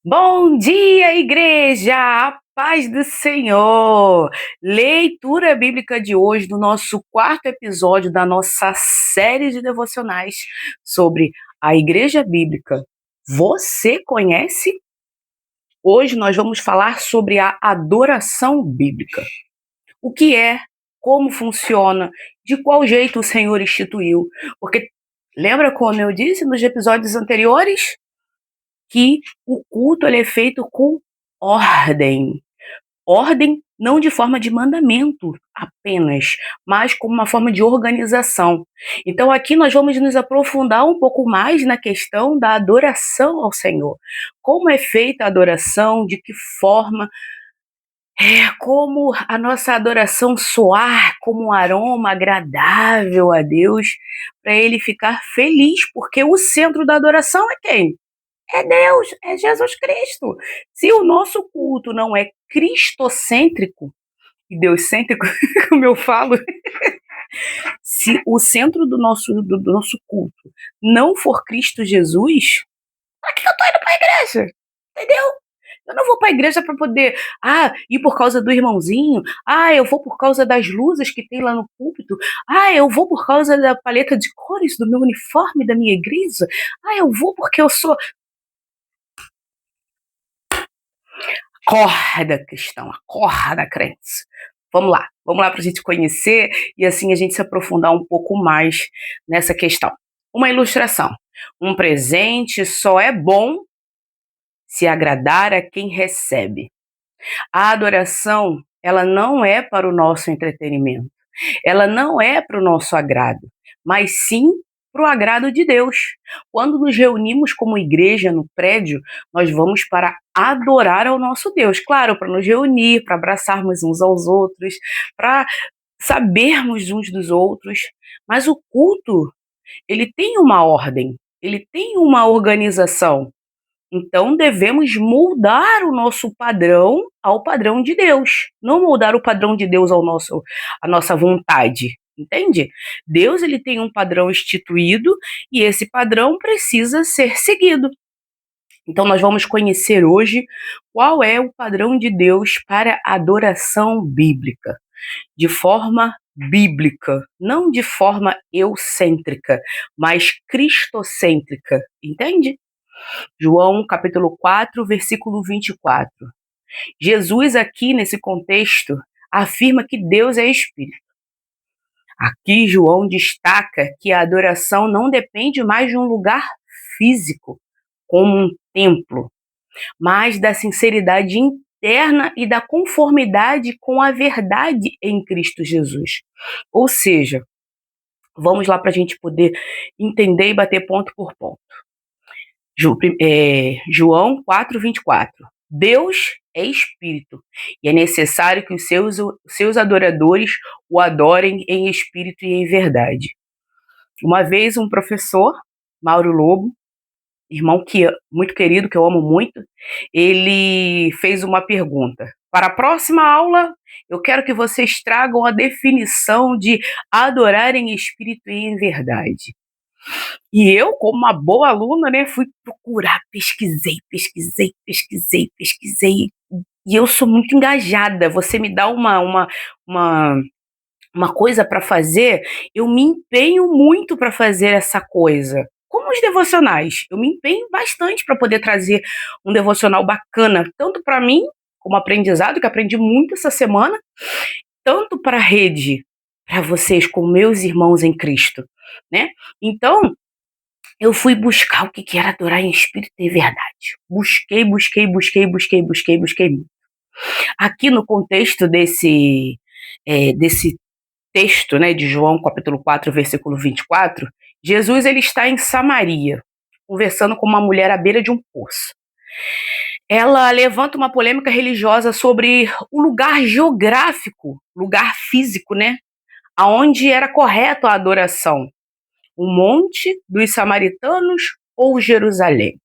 Bom dia, igreja! A paz do Senhor! Leitura bíblica de hoje, do nosso quarto episódio da nossa série de devocionais sobre a Igreja Bíblica. Você conhece? Hoje nós vamos falar sobre a adoração bíblica. O que é, como funciona, de qual jeito o Senhor instituiu. Porque lembra como eu disse nos episódios anteriores? Que o culto ele é feito com ordem. Ordem não de forma de mandamento apenas, mas como uma forma de organização. Então aqui nós vamos nos aprofundar um pouco mais na questão da adoração ao Senhor. Como é feita a adoração, de que forma, como a nossa adoração soar como um aroma agradável a Deus, para Ele ficar feliz, porque o centro da adoração é quem? É Deus, é Jesus Cristo. Se o nosso culto não é cristocêntrico, e deuscêntrico, como eu falo, se o centro do nosso culto não for Cristo Jesus, para que eu tô indo pra igreja? Entendeu? Eu não vou pra igreja para poder, ir por causa do irmãozinho, eu vou por causa das luzes que tem lá no púlpito, eu vou por causa da paleta de cores do meu uniforme da minha igreja, eu vou porque eu sou. Acorda, cristão, acorda, crente. Vamos lá para a gente conhecer e assim a gente se aprofundar um pouco mais nessa questão. Uma ilustração. Um presente só é bom se agradar a quem recebe. A adoração, ela não é para o nosso entretenimento, ela não é para o nosso agrado, mas sim para o agrado de Deus. Quando nos reunimos como igreja no prédio, nós vamos para adorar ao nosso Deus, claro, para nos reunir, para abraçarmos uns aos outros, para sabermos uns dos outros, mas o culto, ele tem uma ordem, ele tem uma organização. Então devemos moldar o nosso padrão ao padrão de Deus, não moldar o padrão de Deus ao nosso à nossa vontade, entende? Deus ele tem um padrão instituído e esse padrão precisa ser seguido. Então nós vamos conhecer hoje qual é o padrão de Deus para a adoração bíblica, de forma bíblica, não de forma eucêntrica, mas cristocêntrica, entende? João capítulo 4, versículo 24. Jesus aqui nesse contexto afirma que Deus é espírito. Aqui João destaca que a adoração não depende mais de um lugar físico, como um templo, mas da sinceridade interna e da conformidade com a verdade em Cristo Jesus. Ou seja, vamos lá para a gente poder entender e bater ponto por ponto. João 4:24. Deus é espírito e é necessário que os seus adoradores o adorem em espírito e em verdade. Uma vez um professor, Mauro Lobo, irmão muito querido, que eu amo muito, ele fez uma pergunta. Para a próxima aula, eu quero que vocês tragam a definição de adorar em espírito e em verdade. E eu, como uma boa aluna, né, fui procurar, pesquisei, pesquisei, pesquisei, pesquisei. E eu sou muito engajada. Você me dá uma, uma coisa para fazer, eu me empenho muito para fazer essa coisa. Como os devocionais, eu me empenho bastante para poder trazer um devocional bacana, tanto para mim, como aprendizado, que aprendi muito essa semana, tanto para a rede, para vocês, como meus irmãos em Cristo, né? Então, eu fui buscar o que que era adorar em espírito e verdade. Busquei, busquei, busquei, busquei, busquei, busquei muito. Aqui no contexto desse texto, né, de João capítulo 4, versículo 24, Jesus ele está em Samaria, conversando com uma mulher à beira de um poço. Ela levanta uma polêmica religiosa sobre o lugar geográfico, lugar físico, né, aonde era correto a adoração, o monte dos samaritanos ou Jerusalém.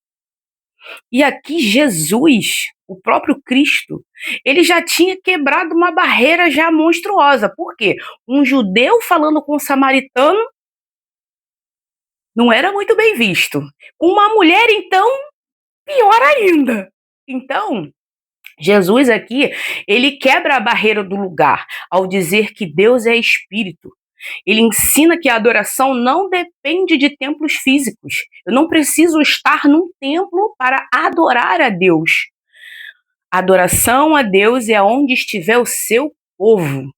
E aqui Jesus, o próprio Cristo, ele já tinha quebrado uma barreira já monstruosa. Por quê? Um judeu falando com um samaritano não era muito bem visto. Com uma mulher, então, pior ainda. Então, Jesus aqui, ele quebra a barreira do lugar ao dizer que Deus é espírito. Ele ensina que a adoração não depende de templos físicos. Eu não preciso estar num templo para adorar a Deus. A adoração a Deus é onde estiver o seu povo.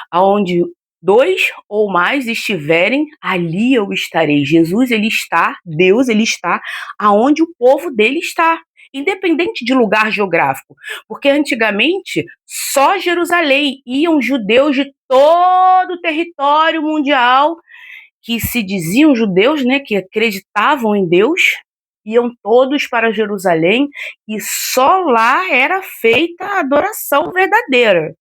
Aonde dois ou mais estiverem, ali eu estarei. Jesus, ele está, Deus, ele está aonde o povo dele está, independente de lugar geográfico. Porque antigamente, só Jerusalém iam judeus de todo o território mundial que se diziam judeus, né, que acreditavam em Deus, iam todos para Jerusalém e só lá era feita a adoração verdadeira.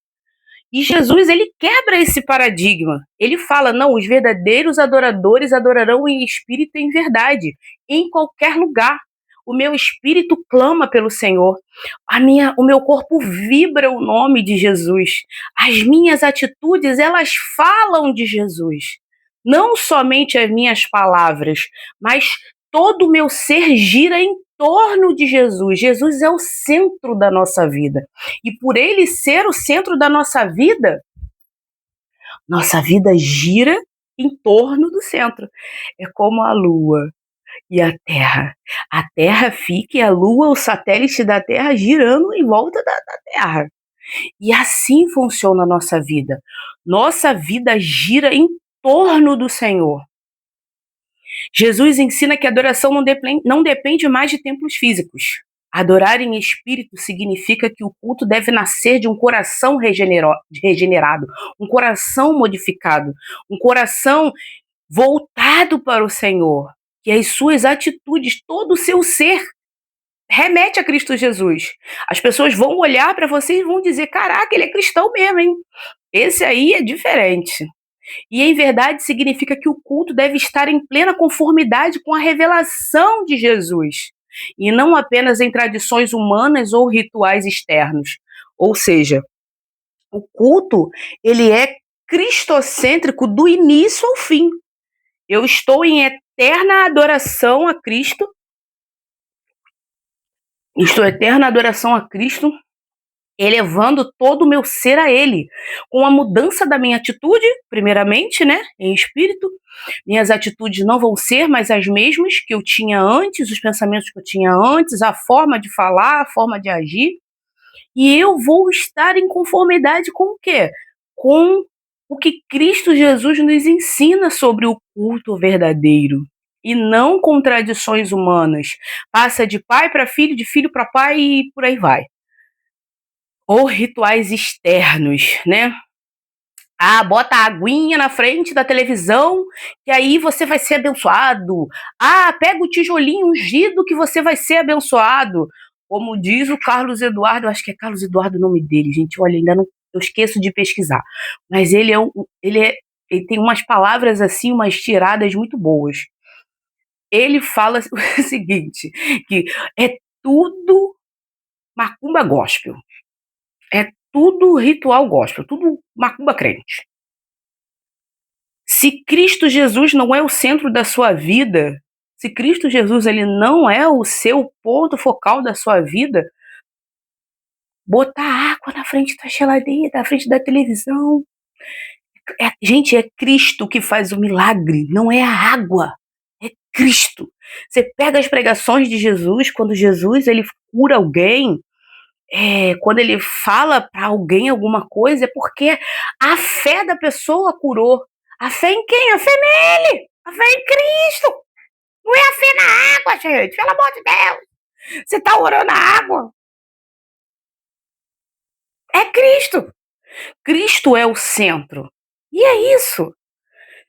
E Jesus, ele quebra esse paradigma. Ele fala: não, os verdadeiros adoradores adorarão em espírito e em verdade, em qualquer lugar. O meu espírito clama pelo Senhor. O meu corpo vibra o nome de Jesus. As minhas atitudes, elas falam de Jesus. Não somente as minhas palavras, mas todo o meu ser gira em torno de Jesus. Jesus é o centro da nossa vida. E por ele ser o centro da nossa vida gira em torno do centro. É como a Lua e a Terra. A Terra fica e a Lua, o satélite da Terra, girando em volta da Terra. E assim funciona a nossa vida. Nossa vida gira em torno do Senhor. Jesus ensina que a adoração não depende mais de templos físicos. Adorar em espírito significa que o culto deve nascer de um coração regenerado, um coração modificado, um coração voltado para o Senhor, que as suas atitudes, todo o seu ser, remete a Cristo Jesus. As pessoas vão olhar para você e vão dizer: caraca, ele é cristão mesmo, hein? Esse aí é diferente. E em verdade significa que o culto deve estar em plena conformidade com a revelação de Jesus, e não apenas em tradições humanas ou rituais externos. Ou seja, o culto, ele é cristocêntrico do início ao fim. Eu estou em eterna adoração a Cristo, estou em eterna adoração a Cristo, elevando todo o meu ser a Ele, com a mudança da minha atitude, primeiramente, né, em espírito. Minhas atitudes não vão ser mais as mesmas que eu tinha antes, os pensamentos que eu tinha antes, a forma de falar, a forma de agir, e eu vou estar em conformidade com o quê? Com o que Cristo Jesus nos ensina sobre o culto verdadeiro, e não com tradições humanas. Passa de pai para filho, de filho para pai e por aí vai. Ou rituais externos, né? Ah, bota a aguinha na frente da televisão, que aí você vai ser abençoado. Ah, pega o tijolinho ungido que você vai ser abençoado. Como diz o Carlos Eduardo, acho que é Carlos Eduardo o nome dele, gente. Olha, ainda não, eu esqueço de pesquisar. Mas ele tem umas palavras assim, umas tiradas muito boas. Ele fala o seguinte, que é tudo macumba gospel. É tudo ritual gospel, tudo macumba crente. Se Cristo Jesus não é o centro da sua vida, se Cristo Jesus ele não é o seu ponto focal da sua vida, botar água na frente da geladeira, na frente da televisão. Gente, é Cristo que faz o milagre, não é a água. É Cristo. Você pega as pregações de Jesus, quando Jesus ele cura alguém, quando ele fala para alguém alguma coisa, é porque a fé da pessoa curou. A fé em quem? A fé nele! A fé em Cristo! Não é a fé na água, gente! Pelo amor de Deus! Você tá orando a água? É Cristo! Cristo é o centro. E é isso.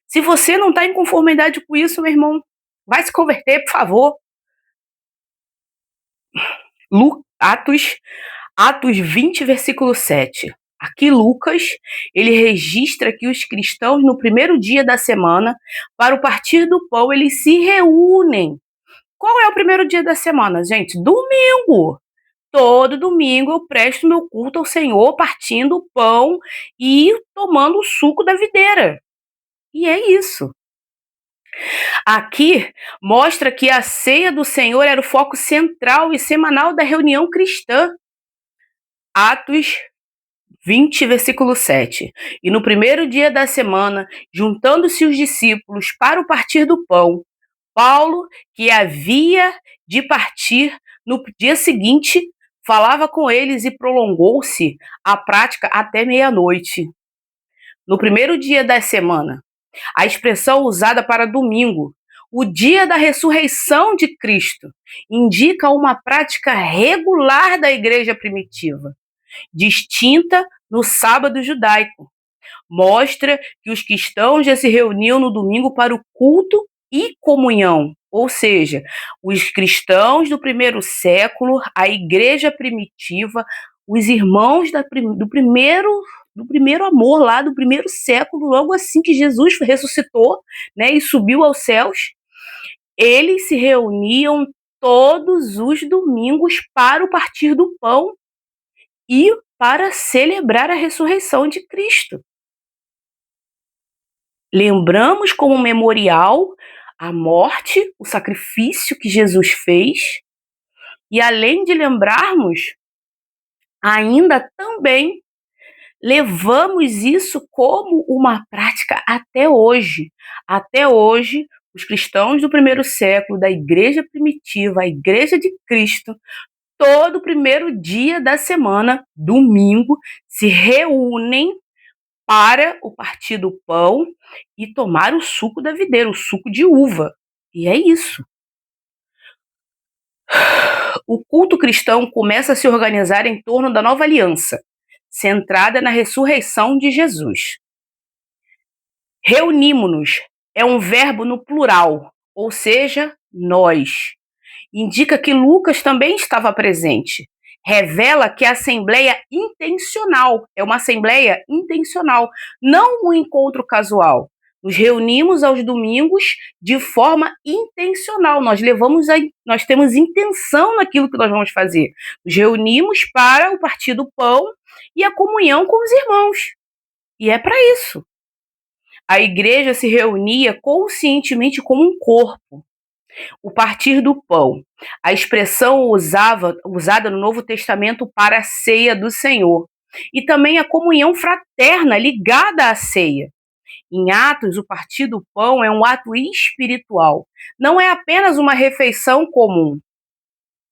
Se você não está em conformidade com isso, meu irmão, vai se converter, por favor. Atos 20, versículo 7. Aqui Lucas, ele registra que os cristãos no primeiro dia da semana, para o partir do pão, eles se reúnem. Qual é o primeiro dia da semana, gente? Domingo. Todo domingo eu presto meu culto ao Senhor, partindo o pão e tomando o suco da videira. E é isso. Aqui mostra que a ceia do Senhor era o foco central e semanal da reunião cristã. Atos 20, versículo 7. E no primeiro dia da semana, juntando-se os discípulos para o partir do pão, Paulo, que havia de partir no dia seguinte, falava com eles e prolongou-se a prática até meia-noite. No primeiro dia da semana, a expressão usada para domingo, o dia da ressurreição de Cristo, indica uma prática regular da igreja primitiva, distinta no sábado judaico. Mostra que os cristãos já se reuniam no domingo para o culto e comunhão, ou seja, os cristãos do primeiro século, a igreja primitiva, os irmãos do primeiro amor lá do primeiro século, logo assim que Jesus ressuscitou, né, e subiu aos céus, eles se reuniam todos os domingos para o partir do pão e para celebrar a ressurreição de Cristo. Lembramos como memorial a morte, o sacrifício que Jesus fez, e além de lembrarmos, ainda também levamos isso como uma prática até hoje. Até hoje, os cristãos do primeiro século, da igreja primitiva, a igreja de Cristo, todo primeiro dia da semana, domingo, se reúnem para o partir do pão e tomar o suco da videira, o suco de uva. E é isso. O culto cristão começa a se organizar em torno da nova aliança, centrada na ressurreição de Jesus. Reunimos-nos é um verbo no plural, ou seja, nós. Indica que Lucas também estava presente. Revela que a assembleia intencional, é uma assembleia intencional, não um encontro casual. Nos reunimos aos domingos de forma intencional. Nós temos intenção naquilo que nós vamos fazer. Nos reunimos para o partir do pão e a comunhão com os irmãos. E é para isso. A igreja se reunia conscientemente como um corpo. O partir do pão, a expressão usada no Novo Testamento para a ceia do Senhor, e também a comunhão fraterna ligada à ceia. Em Atos, o partir do pão é um ato espiritual, não é apenas uma refeição comum.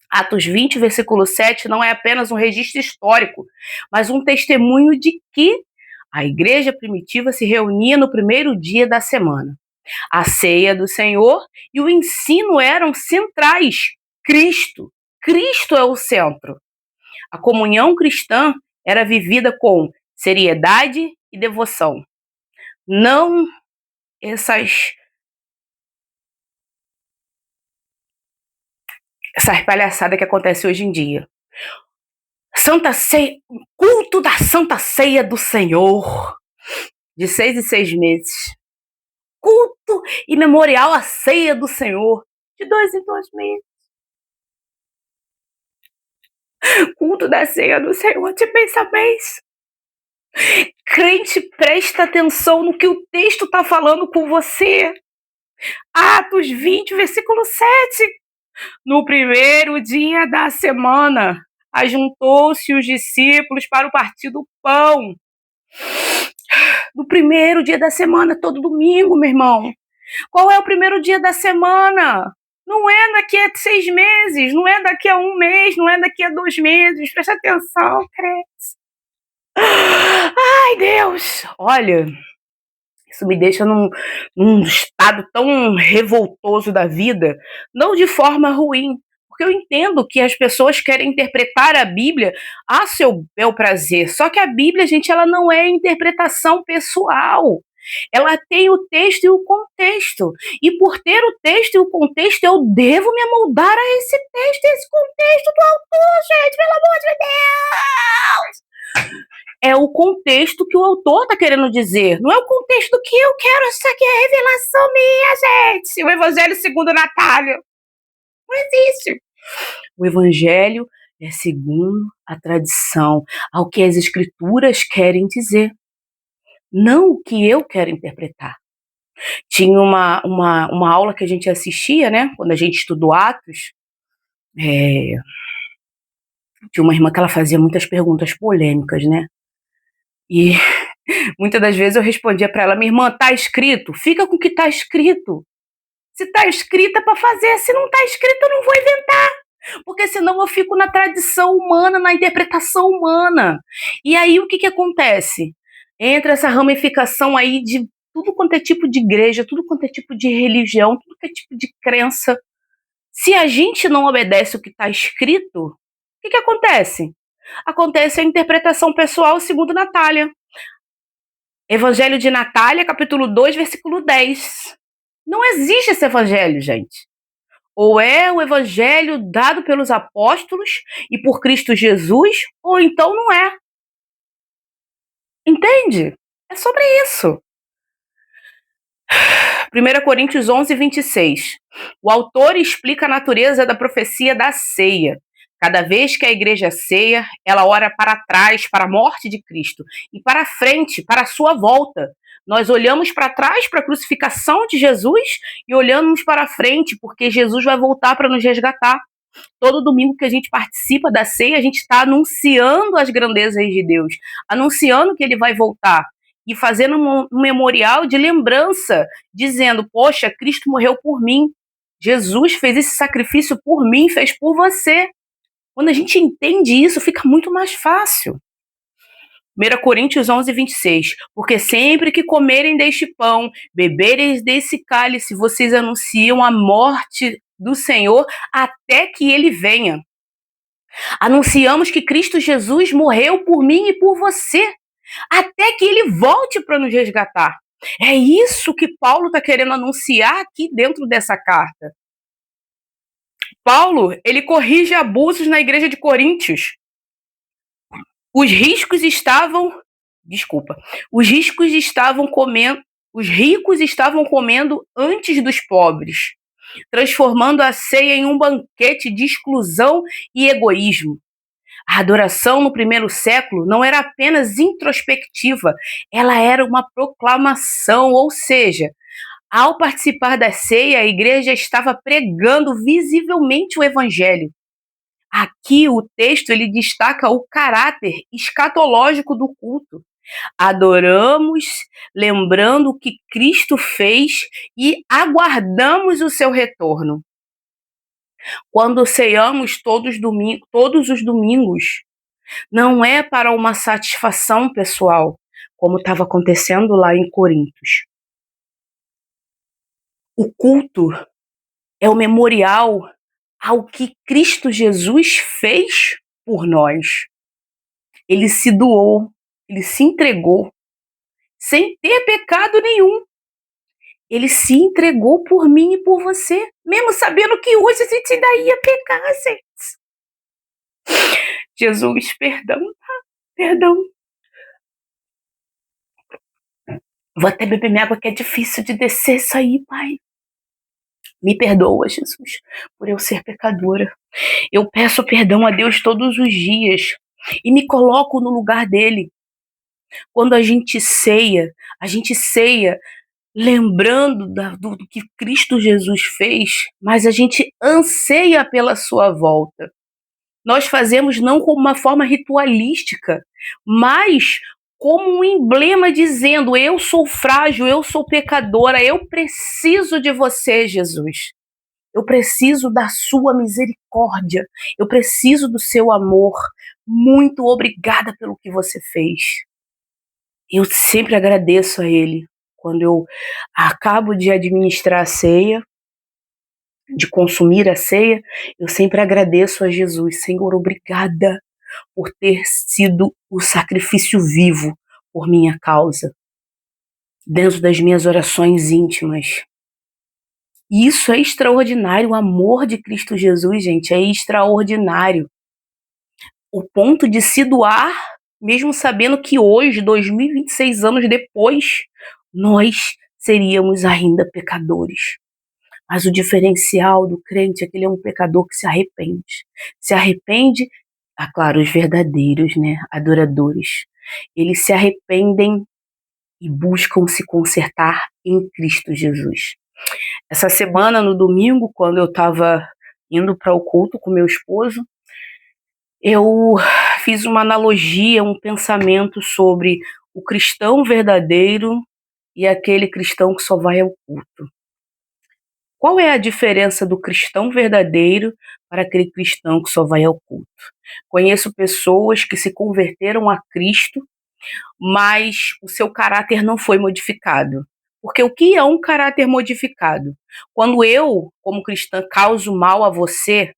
Atos 20, versículo 7, não é apenas um registro histórico, mas um testemunho de que a igreja primitiva se reunia no primeiro dia da semana. A ceia do Senhor e o ensino eram centrais. Cristo é o centro. A comunhão cristã era vivida com seriedade e devoção. Não essas palhaçadas que acontecem hoje em dia. Santa Ceia, culto da Santa Ceia do Senhor, de 6 em 6 meses. Culto e memorial à Ceia do Senhor, de 2 em 2 meses. Culto da Ceia do Senhor de mês a mês. Crente, presta atenção no que o texto está falando com você. Atos 20, versículo 7. No primeiro dia da semana, ajuntou-se os discípulos para o partir do pão. No primeiro dia da semana, todo domingo, meu irmão. Qual é o primeiro dia da semana? Não é daqui a 6 meses, não é daqui a 1 mês, não é daqui a 2 meses. Presta atenção, crente. Ai, Deus! Olha, isso me deixa num estado tão revoltoso da vida, não de forma ruim, porque eu entendo que as pessoas querem interpretar a Bíblia a seu bel prazer, só que a Bíblia, gente, ela não é interpretação pessoal. Ela tem o texto e o contexto. E por ter o texto e o contexto, eu devo me amoldar a esse texto e esse contexto do autor, gente, pelo amor de Deus! É o contexto que o autor está querendo dizer. Não é o contexto que eu quero. Isso aqui é revelação minha, gente. O Evangelho segundo Natália. Não existe. O Evangelho é segundo a tradição, ao que as Escrituras querem dizer. Não o que eu quero interpretar. Tinha uma aula que a gente assistia, né, quando a gente estudou Atos, eh, tinha uma irmã que ela fazia muitas perguntas polêmicas, né, e muitas das vezes eu respondia para ela: "Minha irmã, tá escrito? Fica com o que tá escrito. Se tá escrito é pra fazer, se não tá escrito eu não vou inventar, porque senão eu fico na tradição humana, na interpretação humana". E aí o que que acontece? Entra essa ramificação aí de tudo quanto é tipo de igreja, tudo quanto é tipo de religião, tudo que é tipo de crença. Se a gente não obedece o que está escrito, o que que acontece? Acontece a interpretação pessoal segundo Natália. Evangelho de Natália, capítulo 2, versículo 10. Não existe esse evangelho, gente. Ou é o evangelho dado pelos apóstolos e por Cristo Jesus, ou então não é. Entende? É sobre isso. 1 Coríntios 11, 26. O autor explica a natureza da profecia da ceia. Cada vez que a igreja ceia, ela ora para trás, para a morte de Cristo, e para frente, para a sua volta. Nós olhamos para trás para a crucificação de Jesus e olhamos para frente, porque Jesus vai voltar para nos resgatar. Todo domingo que a gente participa da ceia, a gente está anunciando as grandezas de Deus, anunciando que ele vai voltar e fazendo um memorial de lembrança, dizendo: poxa, Cristo morreu por mim, Jesus fez esse sacrifício por mim, fez por você. Quando a gente entende isso, fica muito mais fácil. 1 Coríntios 11, 26. Porque sempre que comerem deste pão, beberem desse cálice, vocês anunciam a morte do Senhor até que ele venha. Anunciamos que Cristo Jesus morreu por mim e por você, até que ele volte para nos resgatar. É isso que Paulo está querendo anunciar aqui dentro dessa carta. Paulo, ele corrige abusos na igreja de Coríntios. Os riscos estavam, desculpa, os riscos estavam comendo, os ricos estavam comendo antes dos pobres, transformando a ceia em um banquete de exclusão e egoísmo. A adoração no primeiro século não era apenas introspectiva, ela era uma proclamação, ou seja, ao participar da ceia, a igreja estava pregando visivelmente o evangelho. Aqui o texto ele destaca o caráter escatológico do culto. Adoramos, lembrando o que Cristo fez e aguardamos o seu retorno. Quando ceiamos todos os domingos, não é para uma satisfação pessoal, como estava acontecendo lá em Coríntios. O culto é o memorial ao que Cristo Jesus fez por nós. Ele se doou, ele se entregou, sem ter pecado nenhum. Ele se entregou por mim e por você, mesmo sabendo que hoje a gente ainda ia pecar, gente. Jesus, perdão, perdão. Vou até beber minha água que é difícil de descer isso aí, Pai. Me perdoa, Jesus, por eu ser pecadora. Eu peço perdão a Deus todos os dias e me coloco no lugar dele. Quando a gente ceia lembrando do que Cristo Jesus fez, mas a gente anseia pela sua volta. Nós fazemos não como uma forma ritualística, mas como um emblema dizendo: eu sou frágil, eu sou pecadora, eu preciso de você, Jesus. Eu preciso da sua misericórdia, eu preciso do seu amor. Muito obrigada pelo que você fez. Eu sempre agradeço a ele quando eu acabo de administrar a ceia, de consumir a ceia, eu sempre agradeço a Jesus. Senhor, obrigada por ter sido o sacrifício vivo por minha causa, dentro das minhas orações íntimas. E isso é extraordinário, o amor de Cristo Jesus, gente, é extraordinário. O ponto de se doar, mesmo sabendo que hoje, 2026 anos depois, nós seríamos ainda pecadores. Mas o diferencial do crente é que ele é um pecador que se arrepende. Se arrepende, claro, os verdadeiros, né, adoradores. Eles se arrependem e buscam se consertar em Cristo Jesus. Essa semana, no domingo, quando eu estava indo para o culto com meu esposo, eu fiz uma analogia, um pensamento sobre o cristão verdadeiro e aquele cristão que só vai ao culto. Qual é a diferença do cristão verdadeiro para aquele cristão que só vai ao culto? Conheço pessoas que se converteram a Cristo, mas o seu caráter não foi modificado. Porque o que é um caráter modificado? Quando eu, como cristã, causo mal a você,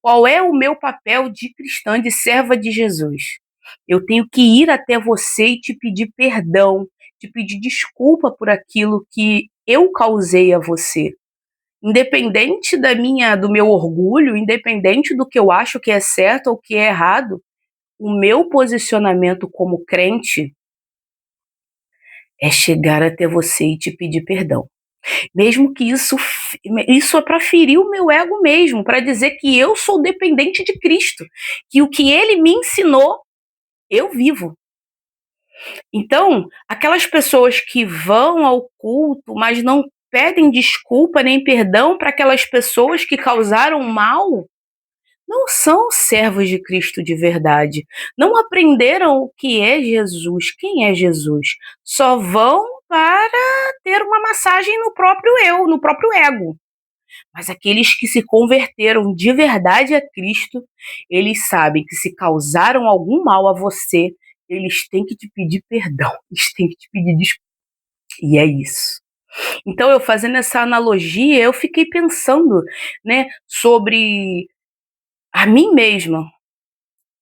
qual é o meu papel de cristã, de serva de Jesus? Eu tenho que ir até você e te pedir perdão, te pedir desculpa por aquilo que eu causei a você. Independente do meu orgulho, independente do que eu acho que é certo ou que é errado, o meu posicionamento como crente é chegar até você e te pedir perdão. Mesmo que isso é para ferir o meu ego mesmo, para dizer que eu sou dependente de Cristo, que o que ele me ensinou, eu vivo. Então, aquelas pessoas que vão ao culto, mas não pedem desculpa nem perdão para aquelas pessoas que causaram mal, não são servos de Cristo de verdade. Não aprenderam o que é Jesus, quem é Jesus. Só vão para ter uma massagem no próprio eu, no próprio ego. Mas aqueles que se converteram de verdade a Cristo, eles sabem que se causaram algum mal a você, eles têm que te pedir perdão, eles têm que te pedir desculpa. E é isso. Então, eu fazendo essa analogia, eu fiquei pensando, né, sobre a mim mesma.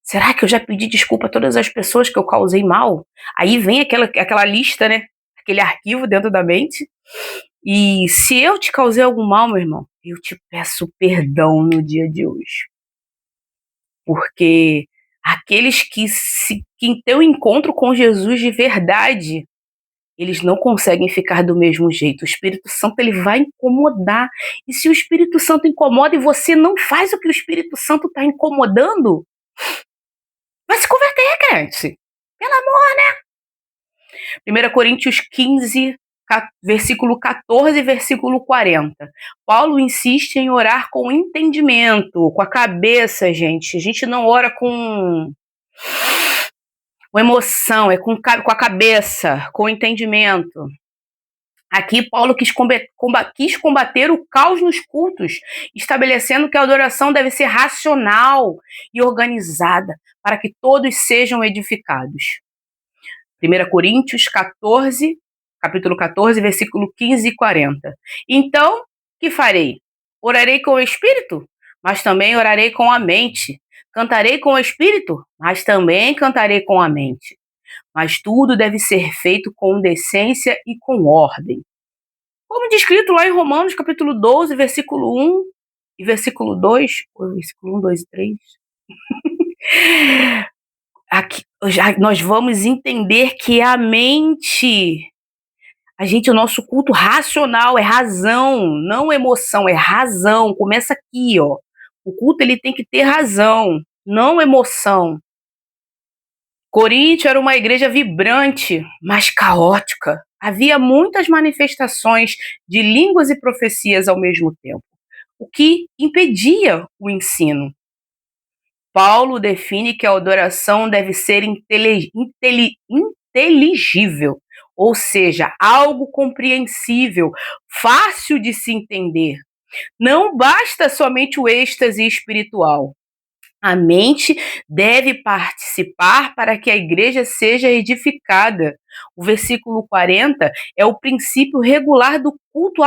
Será que eu já pedi desculpa a todas as pessoas que eu causei mal? Aí vem aquela lista, né? Aquele arquivo dentro da mente. E se eu te causei algum mal, meu irmão, eu te peço perdão no dia de hoje. Porque aqueles que em teu encontro com Jesus de verdade, eles não conseguem ficar do mesmo jeito. O Espírito Santo ele vai incomodar. E se o Espírito Santo incomoda e você não faz o que o Espírito Santo está incomodando, vai se converter, crente. Pelo amor, né? 1 Coríntios 15, versículo 14 e versículo 40. Paulo insiste em orar com entendimento, com a cabeça, gente. A gente não ora com emoção, é com a cabeça, com entendimento. Aqui, Paulo quis combater o caos nos cultos, estabelecendo que a adoração deve ser racional e organizada, para que todos sejam edificados. 1 Coríntios 14, capítulo 14, versículo 15 e 40. Então, que farei? Orarei com o Espírito, mas também orarei com a mente. Cantarei com o Espírito, mas também cantarei com a mente. Mas tudo deve ser feito com decência e com ordem. Como descrito lá em Romanos, capítulo 12, versículo 1 e versículo 2, ou versículo 1, 2 e 3. Aqui, nós vamos entender que a mente, o nosso culto racional é razão, não emoção, é razão. Começa aqui, ó. O culto ele tem que ter razão, não emoção. Coríntio era uma igreja vibrante, mas caótica. Havia muitas manifestações de línguas e profecias ao mesmo tempo, o que impedia o ensino. Paulo define que a adoração deve ser inteligível, ou seja, algo compreensível, fácil de se entender. Não basta somente o êxtase espiritual. A mente deve participar para que a igreja seja edificada. O versículo 40 é o princípio regular do culto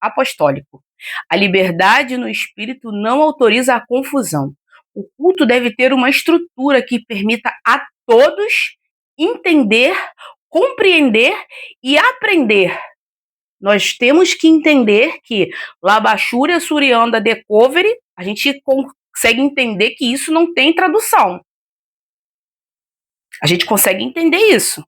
apostólico. A liberdade no espírito não autoriza a confusão. O culto deve ter uma estrutura que permita a todos entender, compreender e aprender. Nós temos que entender que Labachúria Surianda Decovery, a gente consegue entender que isso não tem tradução. A gente consegue entender isso.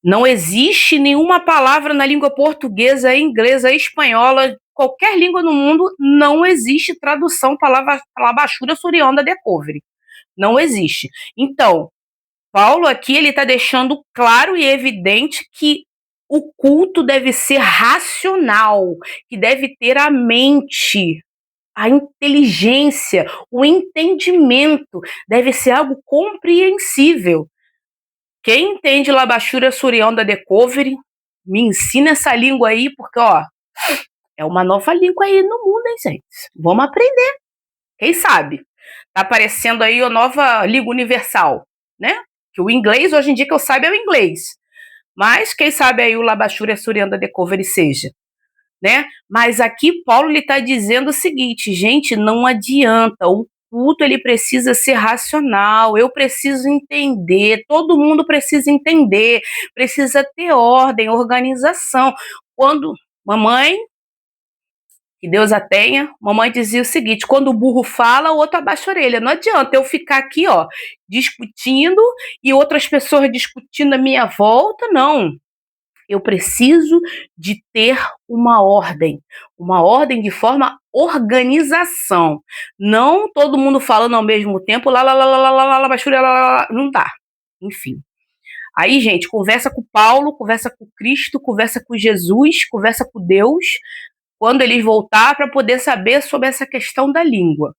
Não existe nenhuma palavra na língua portuguesa, inglesa, espanhola, qualquer língua no mundo, não existe tradução para Labachúria Surianda Decovery. Não existe. Então, Paulo aqui ele está deixando claro e evidente que o culto deve ser racional, que deve ter a mente, a inteligência, o entendimento, deve ser algo compreensível. Quem entende Labachúria Surião da Decovery, me ensina essa língua aí, porque ó, é uma nova língua aí no mundo, hein, gente? Vamos aprender. Quem sabe? Tá aparecendo aí a nova língua universal, né? Que o inglês, hoje em dia, que eu saiba, é o inglês. Mas quem sabe aí o Labachúria Surião da Decovery seja, né? Mas aqui Paulo ele está dizendo o seguinte, gente, não adianta, o culto ele precisa ser racional, eu preciso entender, todo mundo precisa entender, precisa ter ordem, organização. Quando mamãe, que Deus a tenha, mamãe dizia o seguinte, quando o burro fala, o outro abaixa a orelha. Não adianta eu ficar aqui, ó, discutindo e outras pessoas discutindo à minha volta, não. Eu preciso de ter uma ordem de forma organização. Não todo mundo falando ao mesmo tempo, não dá. Enfim. Aí, gente, conversa com Paulo, conversa com Cristo, conversa com Jesus, conversa com Deus, quando eles voltar para poder saber sobre essa questão da língua.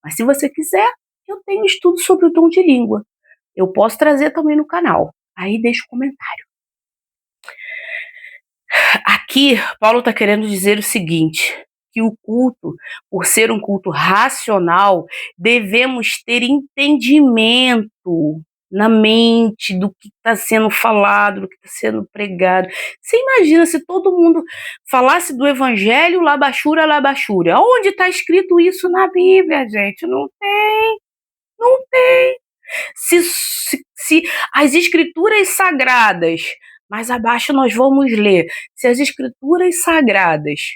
Mas se você quiser, eu tenho estudo sobre o dom de língua. Eu posso trazer também no canal. Aí deixa o comentário. Aqui, Paulo está querendo dizer o seguinte, que o culto, por ser um culto racional, devemos ter entendimento na mente do que está sendo falado, do que está sendo pregado. Você imagina se todo mundo falasse do evangelho labachura, labachura. Onde está escrito isso na Bíblia, gente? Não tem, não tem. Se as escrituras sagradas, mais abaixo nós vamos ler, se as escrituras sagradas,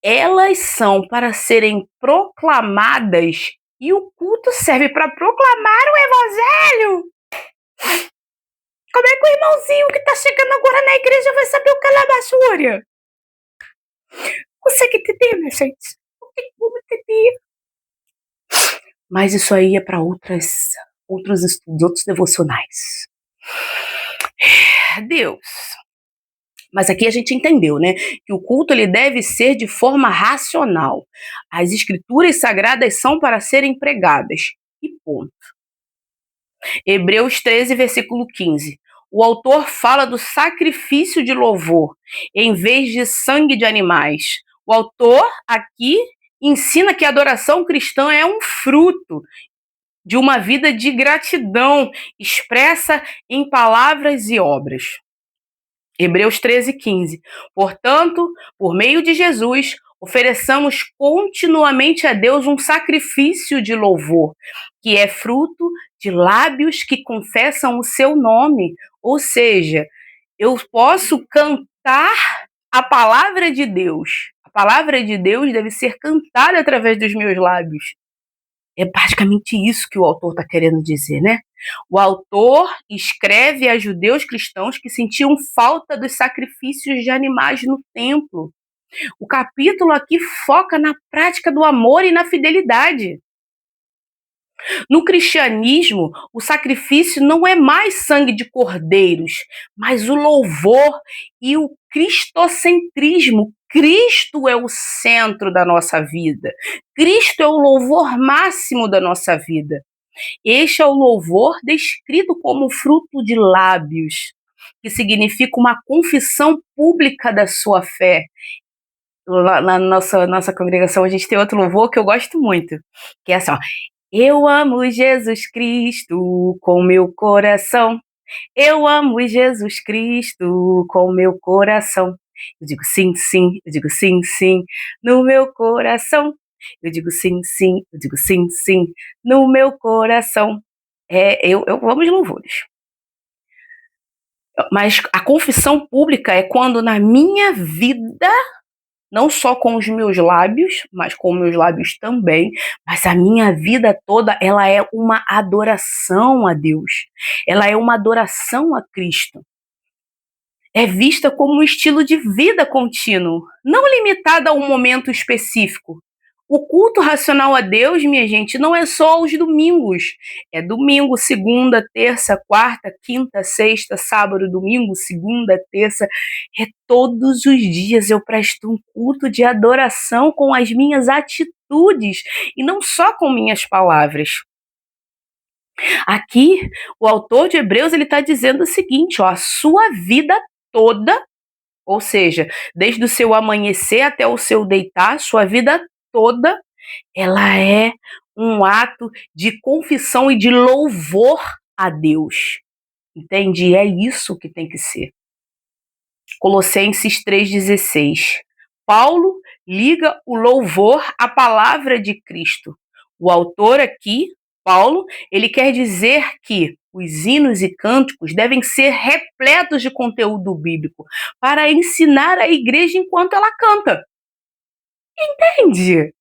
elas são para serem proclamadas e o culto serve para proclamar o evangelho. Como é que o irmãozinho que está chegando agora na igreja vai saber o que é labachúria? Consegue entender, minha gente? Não tem como entender. Mas isso aí é para outros estudos, outros devocionais. Deus. Mas aqui a gente entendeu, né, que o culto ele deve ser de forma racional. As escrituras sagradas são para serem pregadas. E ponto. Hebreus 13, versículo 15. O autor fala do sacrifício de louvor, em vez de sangue de animais. O autor aqui ensina que a adoração cristã é um fruto de uma vida de gratidão expressa em palavras e obras. Hebreus 13, 15. Portanto, por meio de Jesus, ofereçamos continuamente a Deus um sacrifício de louvor, que é fruto de lábios que confessam o seu nome. Ou seja, eu posso cantar a palavra de Deus. A palavra de Deus deve ser cantada através dos meus lábios. É basicamente isso que o autor está querendo dizer, né? O autor escreve a judeus cristãos que sentiam falta dos sacrifícios de animais no templo. O capítulo aqui foca na prática do amor e na fidelidade. No cristianismo, o sacrifício não é mais sangue de cordeiros, mas o louvor e o cristocentrismo. Cristo é o centro da nossa vida. Cristo é o louvor máximo da nossa vida. Este é o louvor descrito como fruto de lábios, que significa uma confissão pública da sua fé. Lá na nossa congregação a gente tem outro louvor que eu gosto muito, que é assim, ó, eu amo Jesus Cristo com meu coração, eu amo Jesus Cristo com meu coração. Eu digo sim, sim, eu digo sim, sim, no meu coração. Eu digo sim, sim, eu digo sim, sim, no meu coração. Eu amo os louvores. Mas a confissão pública é quando na minha vida, não só com os meus lábios, mas com os meus lábios também, mas a minha vida toda, ela é uma adoração a Deus. Ela é uma adoração a Cristo. É vista como um estilo de vida contínuo, não limitada a um momento específico. O culto racional a Deus, minha gente, não é só aos domingos. É domingo, segunda, terça, quarta, quinta, sexta, sábado, domingo, segunda, terça. É todos os dias eu presto um culto de adoração com as minhas atitudes e não só com minhas palavras. Aqui, o autor de Hebreus ele está dizendo o seguinte, ó, a sua vida toda, ou seja, desde o seu amanhecer até o seu deitar, sua vida toda, ela é um ato de confissão e de louvor a Deus. Entende? É isso que tem que ser. Colossenses 3,16. Paulo liga o louvor à palavra de Cristo. O autor aqui, Paulo, ele quer dizer que os hinos e cânticos devem ser repletos de conteúdo bíblico para ensinar a igreja enquanto ela canta. Entende?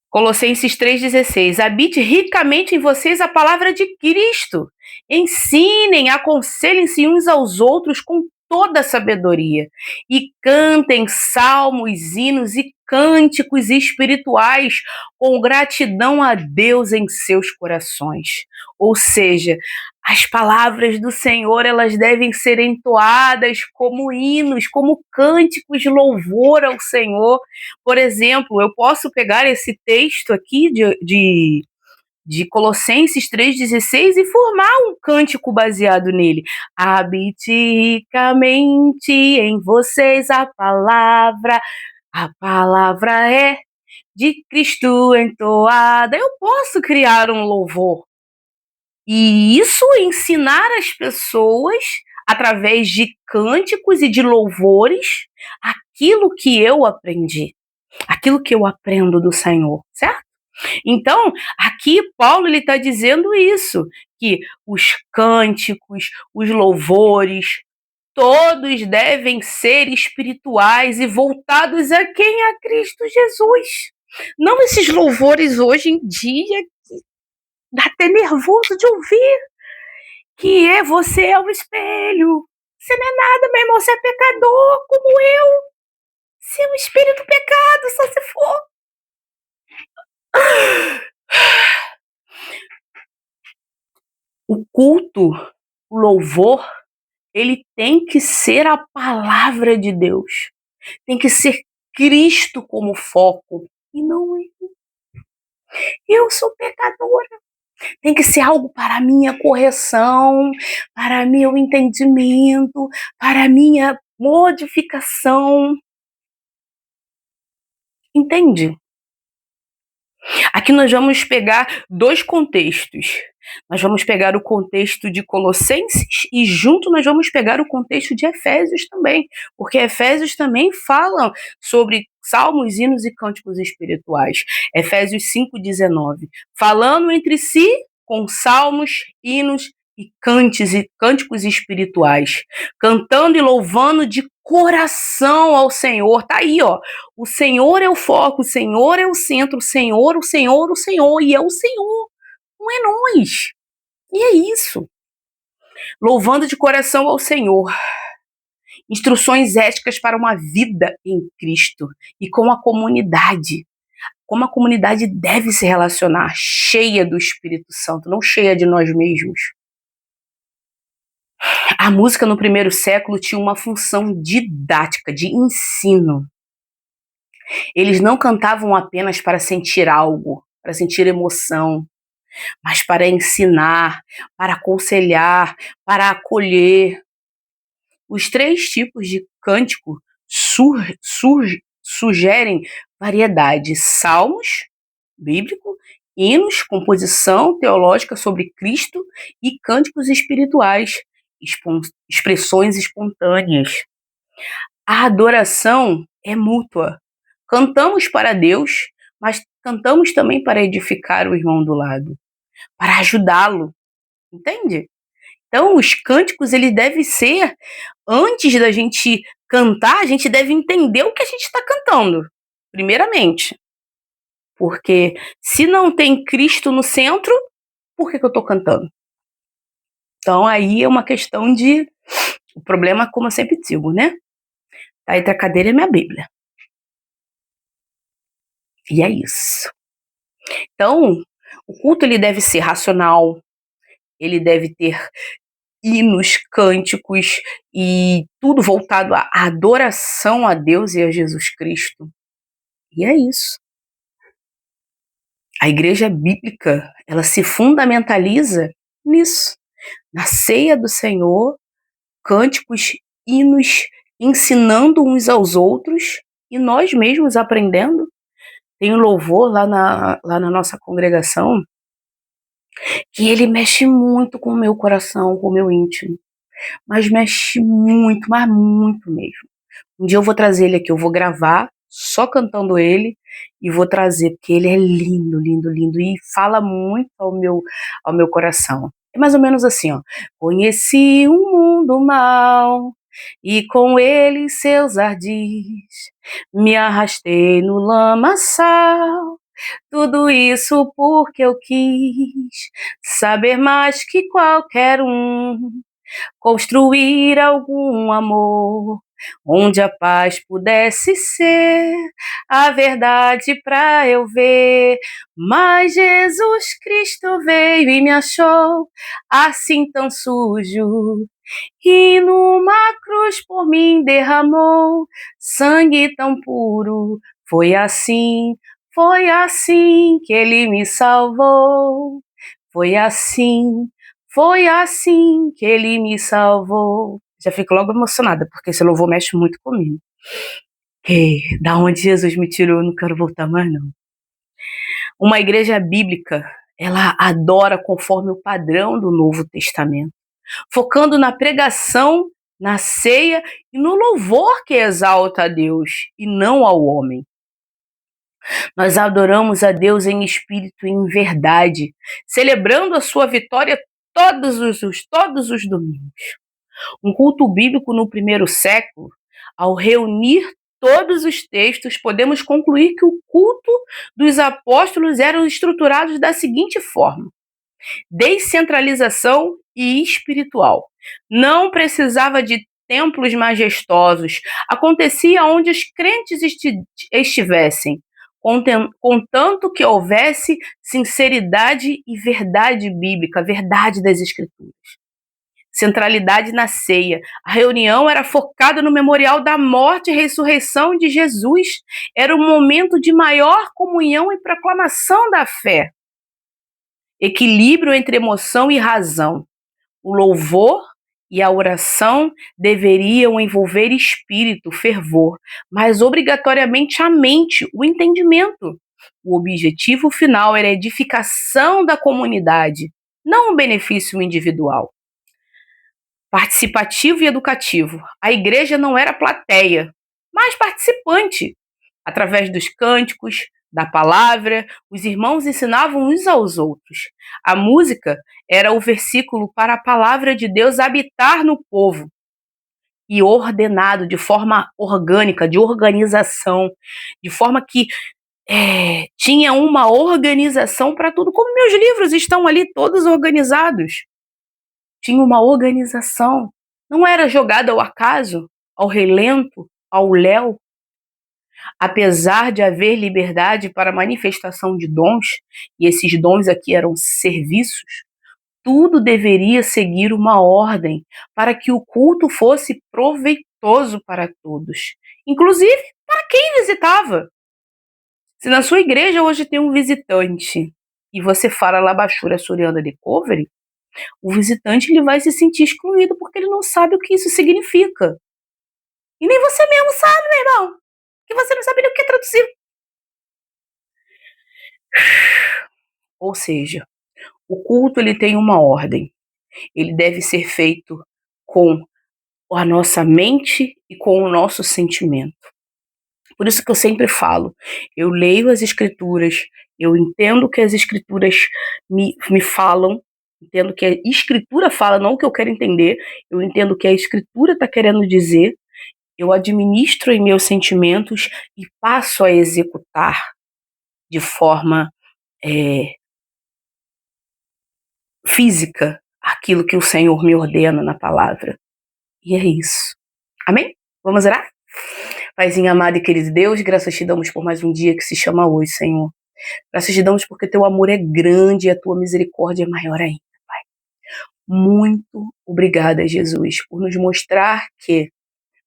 Colossenses 3,16. Habite ricamente em vocês a palavra de Cristo. Ensinem, aconselhem-se uns aos outros com toda a sabedoria. E cantem salmos, hinos e cânticos espirituais com gratidão a Deus em seus corações. Ou seja, as palavras do Senhor, elas devem ser entoadas como hinos, como cânticos de louvor ao Senhor. Por exemplo, eu posso pegar esse texto aqui de Colossenses 3,16 e formar um cântico baseado nele. Habite ricamente em vocês a palavra é de Cristo entoada. Eu posso criar um louvor. E isso ensinar as pessoas, através de cânticos e de louvores, aquilo que eu aprendi, aquilo que eu aprendo do Senhor, certo? Então, aqui Paulo ele está dizendo isso, que os cânticos, os louvores, todos devem ser espirituais e voltados a quem? A Cristo Jesus. Não esses louvores hoje em dia dá até nervoso de ouvir, que é você é o espelho. Você não é nada, meu irmão, você é pecador, como eu. Você é um espírito pecado, só se for. O culto, o louvor, ele tem que ser a palavra de Deus. Tem que ser Cristo como foco. E não eu sou pecadora. Tem que ser algo para a minha correção, para meu entendimento, para a minha modificação. Entende? Aqui nós vamos pegar dois contextos. Nós vamos pegar o contexto de Colossenses e junto nós vamos pegar o contexto de Efésios também, porque Efésios também falam sobre salmos, hinos e cânticos espirituais. Efésios 5,19. Falando entre si com salmos, hinos e cânticos espirituais, cantando e louvando de coração ao Senhor. Tá aí, ó. O Senhor é o foco, o Senhor é o centro, o Senhor, o Senhor, o Senhor, e é o Senhor, não é nós. E é isso. Louvando de coração ao Senhor. Instruções éticas para uma vida em Cristo e com a comunidade. Como a comunidade deve se relacionar, cheia do Espírito Santo, não cheia de nós mesmos. A música no primeiro século tinha uma função didática, de ensino. Eles não cantavam apenas para sentir algo, para sentir emoção, mas para ensinar, para aconselhar, para acolher. Os três tipos de cântico sugerem variedade: salmos, bíblico, hinos, composição teológica sobre Cristo e cânticos espirituais, expressões espontâneas. A adoração é mútua. Cantamos para Deus, mas cantamos também para edificar o irmão do lado, para ajudá-lo, entende? Então, os cânticos, eles devem ser, antes da gente cantar, a gente deve entender o que a gente está cantando, primeiramente. Porque se não tem Cristo no centro, por que eu estou cantando? Então, aí é uma questão de... O problema, como eu sempre digo, né? Tá entre a cadeira e a minha Bíblia. E é isso. Então, o culto ele deve ser racional, ele deve ter hinos, cânticos e tudo voltado à adoração a Deus e a Jesus Cristo. E é isso. A igreja bíblica, ela se fundamentaliza nisso, na ceia do Senhor, cânticos, hinos, ensinando uns aos outros e nós mesmos aprendendo. Tem um louvor lá na nossa congregação que ele mexe muito com o meu coração, com o meu íntimo, mas mexe muito, mas muito mesmo. Um dia eu vou trazer ele aqui, eu vou gravar só cantando ele e vou trazer, porque ele é lindo, lindo, lindo e fala muito ao meu coração. É mais ou menos assim, ó. Conheci um mundo mau e com ele seus ardis, me arrastei no lamaçal, tudo isso porque eu quis saber mais que qualquer um, construir algum amor onde a paz pudesse ser a verdade pra eu ver. Mas Jesus Cristo veio e me achou assim tão sujo, e numa cruz por mim derramou sangue tão puro. Foi assim que ele me salvou. Foi assim, foi assim que ele me salvou. Já fico logo emocionada, porque esse louvor mexe muito comigo. Que da onde Jesus me tirou, eu não quero voltar mais não. Uma igreja bíblica, ela adora conforme o padrão do Novo Testamento, focando na pregação, na ceia e no louvor que exalta a Deus e não ao homem. Nós adoramos a Deus em espírito e em verdade, celebrando a sua vitória todos os domingos. Um culto bíblico no primeiro século, ao reunir todos os textos, podemos concluir que o culto dos apóstolos era estruturado da seguinte forma: descentralização e espiritual. Não precisava de templos majestosos, acontecia onde os crentes estivessem, contanto que houvesse sinceridade e verdade bíblica, verdade das Escrituras. Centralidade na ceia. A reunião era focada no memorial da morte e ressurreição de Jesus. Era um momento de maior comunhão e proclamação da fé. Equilíbrio entre emoção e razão. O louvor e a oração deveriam envolver espírito, fervor, mas obrigatoriamente a mente, o entendimento. O objetivo final era a edificação da comunidade, não o benefício individual. Participativo e educativo. A igreja não era plateia, mas participante. Através dos cânticos, da palavra, os irmãos ensinavam uns aos outros. A música era o versículo para a palavra de Deus habitar no povo e ordenado de forma orgânica, de organização, de forma que tinha uma organização para tudo, como meus livros estão ali todos organizados. Tinha uma organização, não era jogada ao acaso, ao relento, ao léu. Apesar de haver liberdade para manifestação de dons, e esses dons aqui eram serviços, tudo deveria seguir uma ordem para que o culto fosse proveitoso para todos, inclusive para quem visitava. Se na sua igreja hoje tem um visitante e você fala Labachura Surianda de Covery, o visitante ele vai se sentir excluído porque ele não sabe o que isso significa. E nem você mesmo sabe, meu irmão, que você não sabe nem o que é traduzir. Ou seja, o culto ele tem uma ordem. Ele deve ser feito com a nossa mente e com o nosso sentimento. Por isso que eu sempre falo, eu leio as escrituras, eu entendo o que as escrituras me falam, entendo que a escritura fala, não o que eu quero entender, eu entendo o que a escritura está querendo dizer, eu administro em meus sentimentos e passo a executar de forma física aquilo que o Senhor me ordena na palavra. E é isso. Amém? Vamos orar? Paizinho amado e querido Deus, graças te damos por mais um dia que se chama hoje, Senhor. Graças te damos porque teu amor é grande e a tua misericórdia é maior ainda, Pai. Muito obrigada, Jesus, por nos mostrar que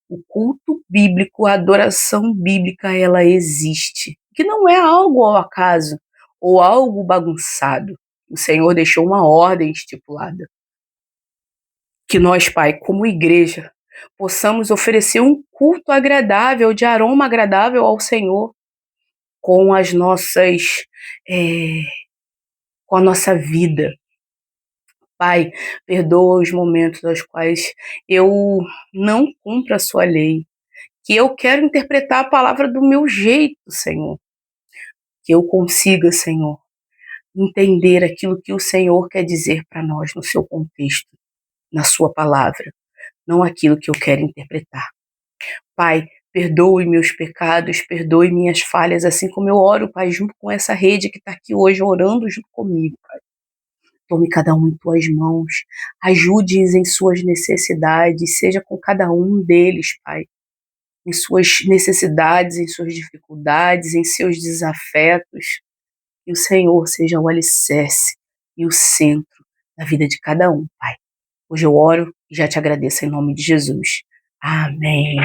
o culto bíblico, a adoração bíblica, ela existe. Que não é algo ao acaso ou algo bagunçado. O Senhor deixou uma ordem estipulada. Que nós, Pai, como igreja, possamos oferecer um culto agradável, de aroma agradável ao Senhor, com as nossas, com a nossa vida. Pai, perdoa os momentos nos quais eu não cumpro a sua lei, que eu quero interpretar a palavra do meu jeito, Senhor. Que eu consiga, Senhor, entender aquilo que o Senhor quer dizer para nós no seu contexto, na sua palavra, não aquilo que eu quero interpretar. Pai, perdoe meus pecados, perdoe minhas falhas, assim como eu oro, Pai, junto com essa rede que está aqui hoje orando junto comigo, Pai. Tome cada um em tuas mãos, ajude-os em suas necessidades, seja com cada um deles, Pai, em suas necessidades, em suas dificuldades, em seus desafetos. Que o Senhor seja o alicerce e o centro da vida de cada um, Pai. Hoje eu oro e já te agradeço em nome de Jesus. Amém.